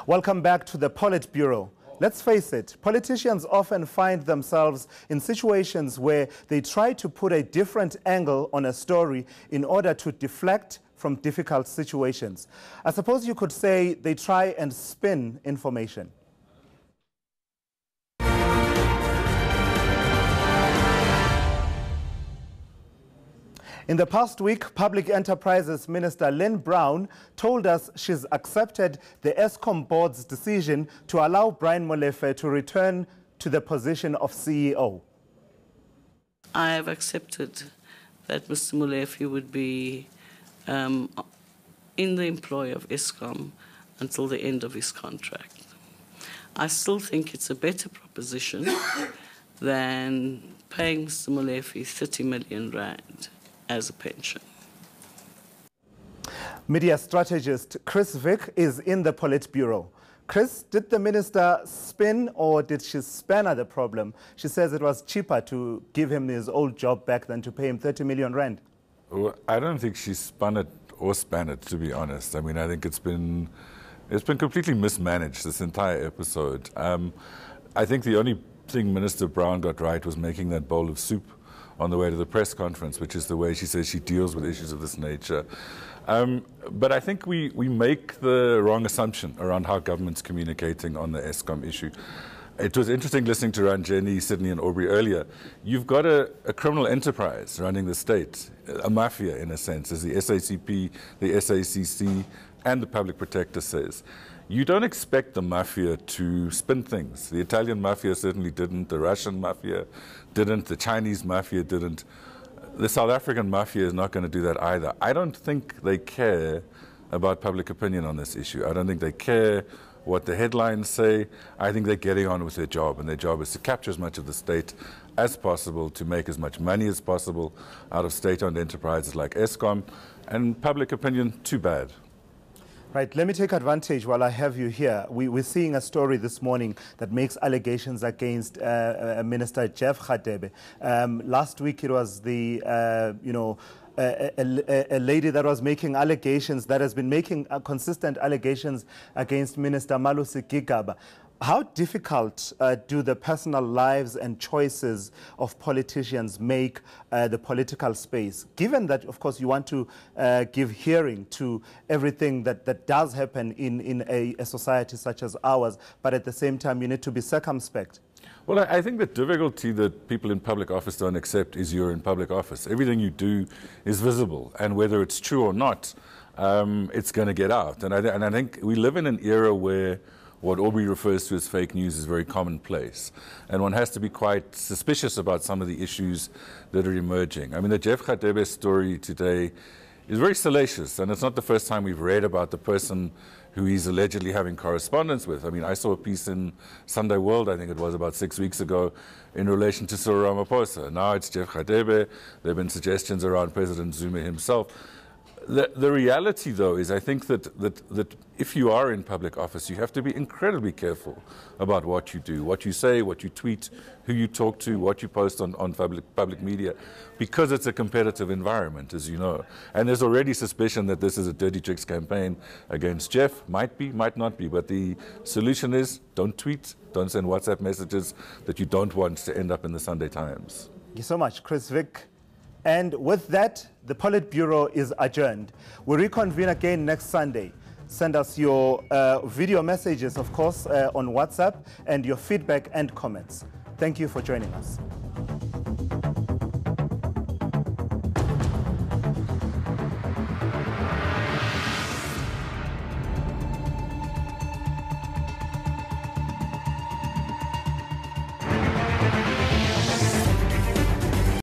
Welcome back to the PolitBureau. Let's face it, politicians often find themselves in situations where they try to put a different angle on a story in order to deflect from difficult situations. I suppose you could say they try and spin information. In the past week, Public Enterprises Minister Lynn Brown told us she's accepted the Eskom board's decision to allow Brian Molefe to return to the position of CEO. I have accepted that Mr. Molefe would be in the employ of Eskom until the end of his contract. I still think it's a better proposition than paying Mr. Molefe 30 million rand as a pension. Media strategist Chris Vick is in the PolitBureau. Chris, did the minister spin or did she spanner the problem? She says it was cheaper to give him his old job back than to pay him 30 million rand. Well, I don't think she spun it or span it, to be honest. I mean, I think it's been completely mismanaged, this entire episode. I think the only thing Minister Brown got right was making that bowl of soup on the way to the press conference, which is the way she says she deals with issues of this nature. But I think we make the wrong assumption around how government's communicating on the Eskom issue. It was interesting listening to Ranjeni, Sydney and Aubrey earlier. You've got a criminal enterprise running the state, a mafia in a sense, as the SACP, the SACC and the Public Protector says. You don't expect the mafia to spin things. The Italian mafia certainly didn't, the Russian mafia didn't, the Chinese mafia didn't. The South African mafia is not going to do that either. I don't think they care about public opinion on this issue. I don't think they care what the headlines say. I think they're getting on with their job, and their job is to capture as much of the state as possible, to make as much money as possible out of state-owned enterprises like Eskom, and public opinion, too bad. Right, let me take advantage while I have you here. We're seeing a story this morning that makes allegations against Minister Jeff Radebe. Last week it was the, a lady that was making allegations, that has been making consistent allegations against Minister Malusi Gigaba. How difficult do the personal lives and choices of politicians make the political space, given that, of course, you want to give hearing to everything that does happen in a society such as ours, but at the same time you need to be circumspect? Well, I think the difficulty that people in public office don't accept is you're in public office. Everything you do is visible, and whether it's true or not, it's going to get out. And I think we live in an era where what Aubrey refers to as fake news is very commonplace. And one has to be quite suspicious about some of the issues that are emerging. I mean, the Jeff Radebe story today is very salacious, and it's not the first time we've read about the person who he's allegedly having correspondence with. I mean, I saw a piece in Sunday World, I think it was about 6 weeks ago, in relation to Cyril Ramaphosa. Now it's Jeff Radebe. There have been suggestions around President Zuma himself. The reality, though, is I think that if you are in public office, you have to be incredibly careful about what you do, what you say, what you tweet, who you talk to, what you post on public media, because it's a competitive environment, as you know. And there's already suspicion that this is a dirty tricks campaign against Jeff. Might be, might not be. But the solution is don't tweet, don't send WhatsApp messages that you don't want to end up in the Sunday Times. Thank you so much, Chris Vick. And with that, the PolitBureau is adjourned. We'll reconvene again next Sunday. Send us your video messages, of course, on WhatsApp, and your feedback and comments. Thank you for joining us.